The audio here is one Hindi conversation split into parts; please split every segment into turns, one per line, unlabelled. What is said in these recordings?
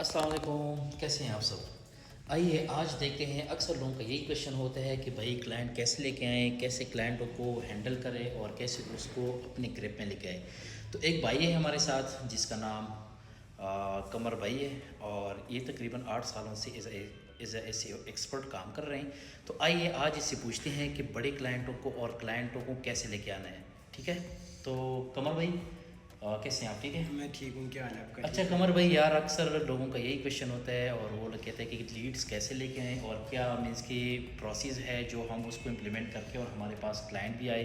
अस्सलाम वालेकुम, कैसे हैं आप सब। आइए आज देखते हैं, अक्सर लोगों का यही क्वेश्चन होता है कि भाई क्लाइंट कैसे लेके आएँ, कैसे क्लाइंटों को हैंडल करें और कैसे उसको अपने ग्रिप में लेके आएँ। तो एक भाई है हमारे साथ जिसका नाम कमर भाई है और ये तकरीबन 8 सालों से एज ए एक्सपर्ट काम कर रहे हैं। तो आइए आज इससे पूछते हैं कि बड़े क्लाइंटों को और क्लाइंटों को कैसे लेके आना है। ठीक है, तो कमर भाई कैसे हैं आप, ठीक है?
मैं ठीक हूँ। क्या हाल है आपका?
अच्छा
ठीक है।
कमर भाई, यार अक्सर लोगों का यही क्वेश्चन होता है और वो लोग कहते हैं कि लीड्स कैसे लेके आएँ और क्या मीन्स की प्रोसेस है जो हम उसको इम्प्लीमेंट करके और हमारे पास क्लाइंट भी आए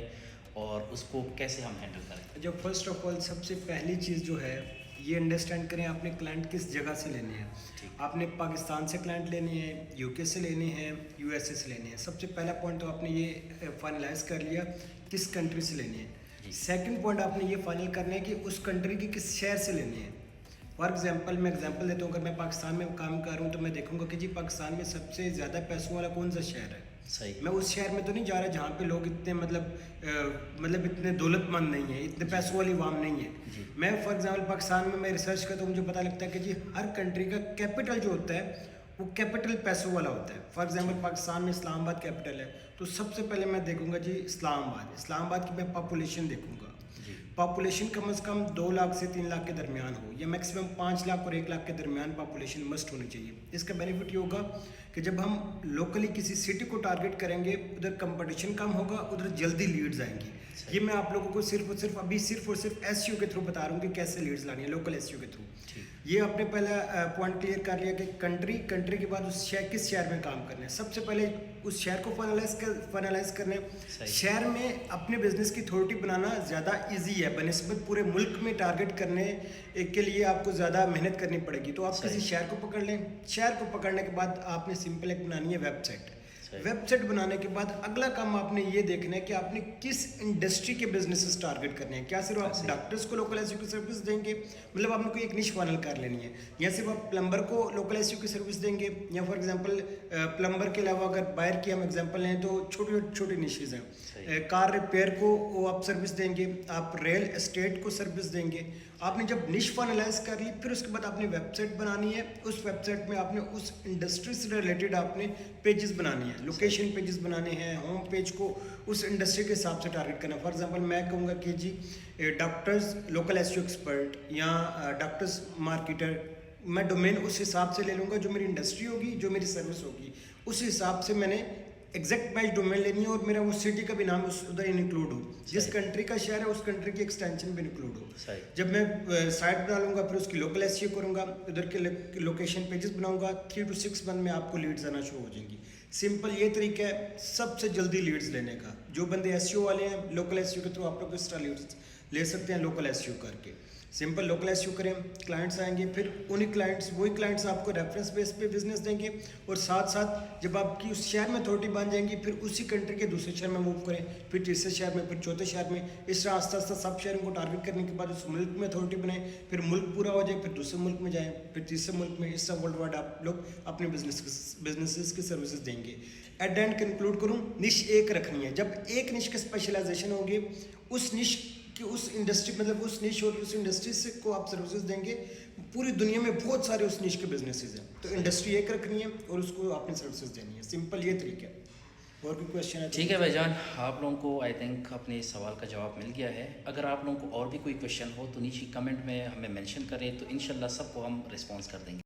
और उसको कैसे हम हैंडल करें।
जो फर्स्ट ऑफ ऑल सबसे पहली चीज़ जो है, ये अंडरस्टैंड करें आपने क्लाइंट किस जगह से लेने हैं।
ठीक।
आपने पाकिस्तान से क्लाइंट लेने हैं, यूके से लेने हैं, यूएसए से लेने हैं। सबसे पहला पॉइंट तो आपने ये फाइनलाइज कर लिया किस कंट्री से लेने हैं।
जी।
सेकंड पॉइंट आपने ये फाइनल करना है कि उस कंट्री की किस शहर से लेने हैं। फॉर एग्जांपल मैं एग्जांपल देता हूँ, अगर मैं पाकिस्तान में काम कर रहा हूँ तो मैं देखूंगा कि जी पाकिस्तान में सबसे ज़्यादा पैसों वाला कौन सा शहर है।
सही।
मैं उस शहर में तो नहीं जा रहा जहाँ पे लोग इतने मतलब इतने दौलतमंद नहीं है, इतने पैसों वाली वाम नहीं है।
जी।
मैं फॉर एग्जांपल पाकिस्तान में मैं रिसर्च करता हूँ, मुझे पता लगता है कि जी हर कंट्री का कैपिटल जो होता है वो कैपिटल पैसों वाला होता है। फॉर एग्जांपल पाकिस्तान में इस्लामाबाद कैपिटल है, तो सबसे पहले मैं देखूंगा जी इस्लामाबाद की मैं पॉपुलेशन देखूंगा।
जी।
पॉपुलेशन कम से कम 2 लाख से 3 लाख के दरमियान हो, या मैक्सिमम 5 लाख और 1 लाख के दरमियान पॉपुलेशन मस्ट होनी चाहिए। इसका बेनिफिट ये होगा कि जब हम लोकली किसी सिटी को टारगेट करेंगे, उधर कंपटीशन कम होगा, उधर जल्दी लीड्स आएंगी। ये मैं आप लोगों को सिर्फ और सिर्फ एसईओ के थ्रू बता रहा हूँ कि कैसे लीड्स लानी है, लोकल एसईओ के थ्रू। ये आपने पहला पॉइंट क्लियर कर लिया कि कंट्री के बाद उस शहर किस शहर में काम करना है। सबसे पहले उस शहर को फाइनलाइज करने। शहर में अपने बिजनेस की अथॉरिटी बनाना ज़्यादा इजी है बनिस्बत पूरे मुल्क में टारगेट करने के लिए आपको ज़्यादा मेहनत करनी पड़ेगी। तो आप किसी शहर को पकड़ लें। शहर को पकड़ने के बाद आपने सिंपल एक बनानी है वेबसाइट। वेबसाइट बनाने के बाद अगला काम आपने ये देखना है कि आपने किस इंडस्ट्री के बिजनेसेस टारगेट करने हैं। क्या सिर्फ आप डॉक्टर्स को लोकल एसईओ की सर्विस देंगे, मतलब आपने कोई एक निश फाइनल कर लेनी है, या सिर्फ आप प्लम्बर को लोकल एसईओ की सर्विस देंगे, या फॉर एग्जांपल प्लम्बर के अलावा अगर बायर की हम एग्जांपल लें तो छोटी छोटी निशेज हैं। कार रिपेयर को वो आप सर्विस देंगे, आप रियल एस्टेट को सर्विस देंगे। आपने जब निश फाइनलाइज कर ली, फिर उसके बाद आपने वेबसाइट बनानी है। उस वेबसाइट में आपने उस इंडस्ट्री से रिलेटेड आपने पेजेस बनानी है, लोकेशन पेजेस बनाने हैं, होम पेज को उस इंडस्ट्री के हिसाब से टारगेट करना है। फॉर एग्जांपल मैं कहूँगा कि जी डॉक्टर्स लोकल एसईओ एक्सपर्ट या डॉक्टर्स मार्केटर, मैं डोमेन उस हिसाब से ले लूँगा जो मेरी इंडस्ट्री होगी, जो मेरी सर्विस होगी, उस हिसाब से मैंने एग्जैक्ट मैच डोमेन लेनी है और मेरा उस सिटी का भी नाम उधर इंक्लूड हो, जिस कंट्री का शहर है उस कंट्री की एक्सटेंशन भी इंक्लूड हो। जब मैं साइट बना लूँगा, फिर उसकी लोकल एसईओ करूँगा, उधर के लोकेशन पेजेस बनाऊँगा, 3 to 6 मंथ में आपको लीड्स आना शुरू हो जाएंगी। सिंपल ये तरीका है सबसे जल्दी लीड्स लेने का। जो बंदे एसईओ वाले हैं, लोकल एसईओ के थ्रू आप लोग एक्स्ट्रा लीड्स ले सकते हैं लोकल एसईओ करके। सिंपल लोकल एसईओ करें, क्लाइंट्स आएंगे, फिर वही क्लाइंट्स आपको रेफरेंस बेस पे बिजनेस देंगे, और साथ साथ जब आपकी उस शहर में अथॉरिटी बन जाएंगी, फिर उसी कंट्री के दूसरे शहर में मूव करें, फिर तीसरे शहर में, फिर चौथे शहर में। इस तरह आस्ता आस्ता सब शहरों को टारगेट करने के बाद उस मुल्क में अथॉरिटी बनाएं, फिर मुल्क पूरा हो जाए, फिर दूसरे मुल्क में जाएँ, फिर तीसरे मुल्क में। इस तरह वर्ल्ड वाइड आप लोग अपने बिजनेसेस की सर्विसेज देंगे। एट द एंड कंक्लूड करूँ, निश एक रखनी है। जब एक निश की स्पेशलाइजेशन होगी, उस निश कि उस इंडस्ट्री मतलब उस निश और उस इंडस्ट्री से को आप सर्विसेज देंगे, पूरी दुनिया में बहुत सारे उस निश के बिजनेसेस हैं, तो इंडस्ट्री एक रखनी है और उसको आपने सर्विसेज देनी है। सिंपल ये तरीका है। और कोई क्वेश्चन है?
ठीक है भाईजान, आप लोगों को आई थिंक अपने सवाल का जवाब मिल गया है। अगर आप लोगों को और भी कोई क्वेश्चन हो तो नीचे कमेंट में हमें मेंशन करें, तो इंशाल्लाह सबको हम रिस्पॉन्स कर देंगे।